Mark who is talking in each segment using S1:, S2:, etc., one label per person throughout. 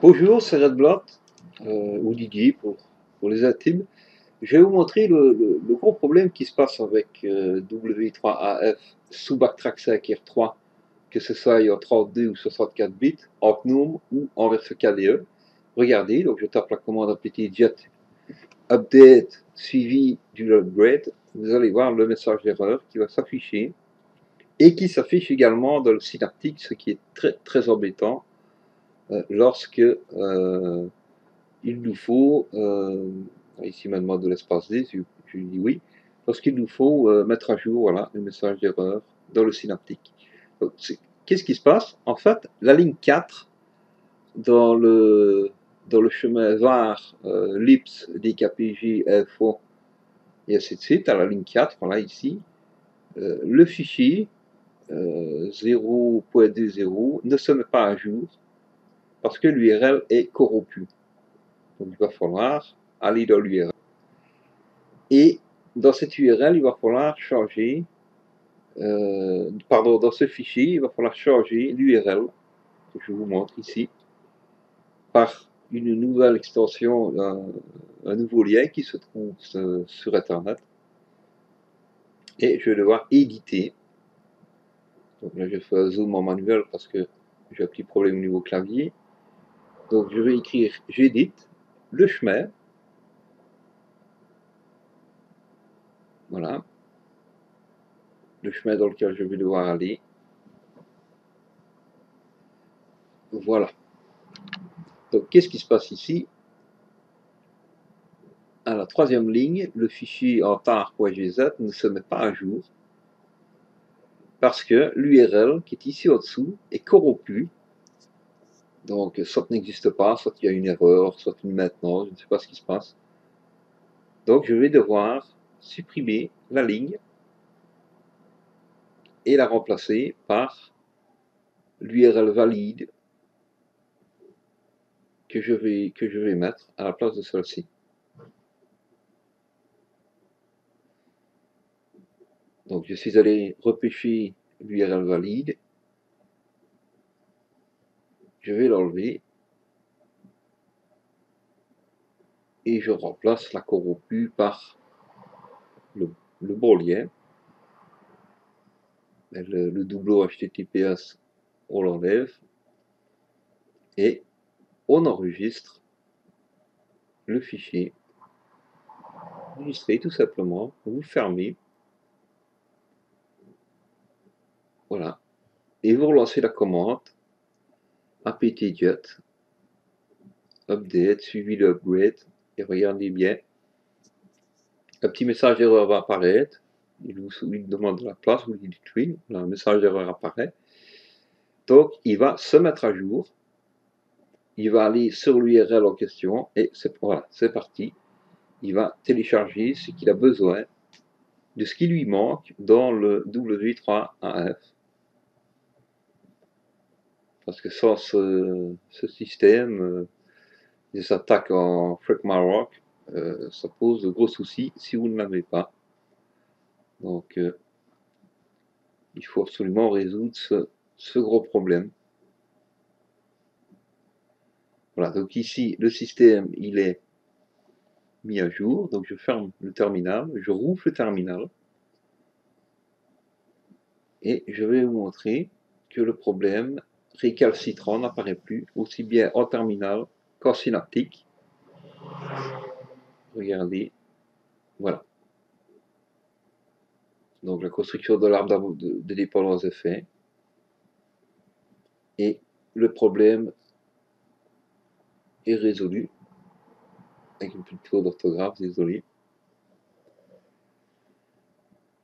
S1: Bonjour, c'est Redblot, ou Didier pour les intimes. Je vais vous montrer le gros problème qui se passe avec W3AF sous Backtrack 5R3, que ce soit en 32 ou 64 bits, en GNOME ou en version KDE. Regardez, donc je tape la commande apt-get update suivi du upgrade. Vous allez voir le message d'erreur qui va s'afficher et qui s'affiche également dans le synaptique, ce qui est très très embêtant lorsque il nous faut, ici il me demande de l'espace D, je lui dis oui, lorsqu'il nous faut mettre à jour voilà, le message d'erreur dans le synaptique. Qu'est-ce qui se passe? En fait, la ligne 4 dans le chemin var lips dkpg info et ainsi de suite, à la ligne 4, voilà ici, le fichier 0.20 ne se met pas à jour parce que l'URL est corrompue. Donc il va falloir aller dans l'URL. Et dans cette URL, il va falloir changer, dans ce fichier, il va falloir changer l'URL, que je vous montre ici, par une nouvelle extension, un nouveau lien qui se trouve sur Internet. Et je vais devoir éditer. Donc là, je fais un zoom en manuel parce que j'ai un petit problème au niveau clavier. Donc je vais écrire j'édite le chemin. Voilà. Le chemin dans lequel je vais devoir aller. Voilà. Donc qu'est-ce qui se passe ici? À la troisième ligne, le fichier en tar.gz ne se met pas à jour parce que l'URL qui est ici au-dessous est corrompue. Donc soit n'existe pas, soit il y a une erreur, soit une maintenance, je ne sais pas ce qui se passe. Donc je vais devoir supprimer la ligne et la remplacer par l'URL valide que je vais mettre à la place de celle-ci. Donc je suis allé repêcher l'URL valide, je vais l'enlever et je remplace la corrompue par le bon lien. Le doublon HTTPS, on l'enlève et on enregistre le fichier. Enregistrer tout simplement, vous fermez, voilà, et vous relancez la commande apt-get update suivi de upgrade et regardez bien, un petit message d'erreur va apparaître, il vous demande la place, vous lui dites oui, un message d'erreur apparaît, donc il va se mettre à jour, il va aller sur l'URL en question et voilà, c'est parti, il va télécharger ce qu'il a besoin de ce qui lui manque dans le W3AF. Parce que sans ce système, des attaques en FreakMaroc, ça pose de gros soucis si vous ne l'avez pas. Donc il faut absolument résoudre ce gros problème. Voilà, donc ici le système il est mis à jour, donc je ferme le terminal, je rouvre le terminal et je vais vous montrer que le problème récalcitrant n'apparaît plus aussi bien en terminal qu'en synaptique. Regardez, voilà. Donc la construction de l'arbre de dépendance est faite. Et le problème est résolu. Avec une petite faute d'orthographe, désolé.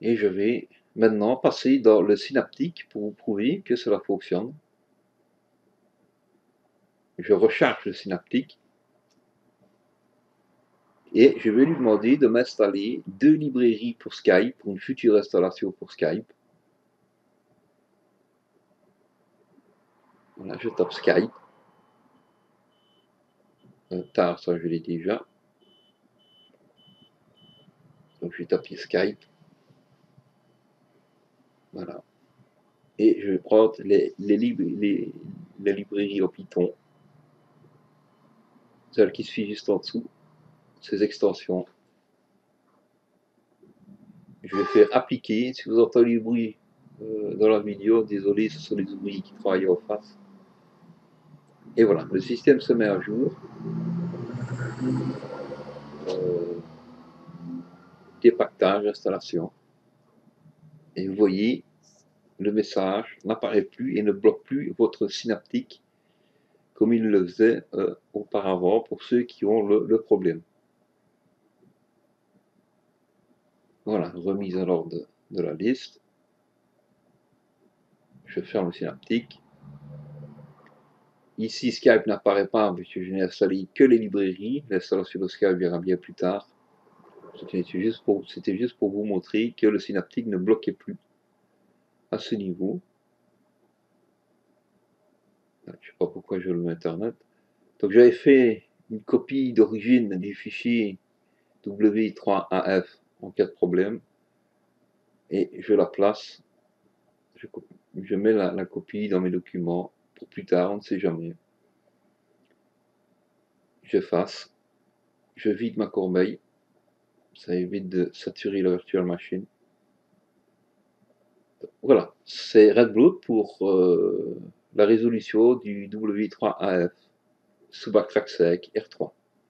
S1: Et je vais maintenant passer dans le synaptique pour vous prouver que cela fonctionne. Je recharge le synaptique. Et je vais lui demander de m'installer 2 librairies pour Skype, pour une future installation pour Skype. Voilà, je tape Skype. Tard, ça je l'ai déjà. Donc je vais taper Skype. Voilà. Et je vais prendre les librairies en Python. celle qui suit juste en dessous, ces extensions. Je vais faire appliquer. Si vous entendez du bruit dans la vidéo, désolé, ce sont les ouvriers qui travaillent en face. Et voilà, le système se met à jour. Euh, Dépactage, installation. Et vous voyez, le message n'apparaît plus et ne bloque plus votre synaptique comme il le faisait auparavant pour ceux qui ont le problème. Voilà, remise à l'ordre de la liste. Je ferme le synaptique. Ici, Skype n'apparaît pas puisque je n'ai installé que les librairies. L'installation de Skype verra bien plus tard. C'était juste pour vous montrer que le synaptique ne bloquait plus à ce niveau. Je ne sais pas pourquoi je le mets Internet. Donc j'avais fait une copie d'origine du fichier W3AF en cas de problème. Et je la place. Je mets la copie dans mes documents pour plus tard, on ne sait jamais. J'efface. Je vide ma corbeille. Ça évite de saturer la virtual machine. Voilà, c'est RedBlood pour la résolution du W3AF sous backtrack sec R3.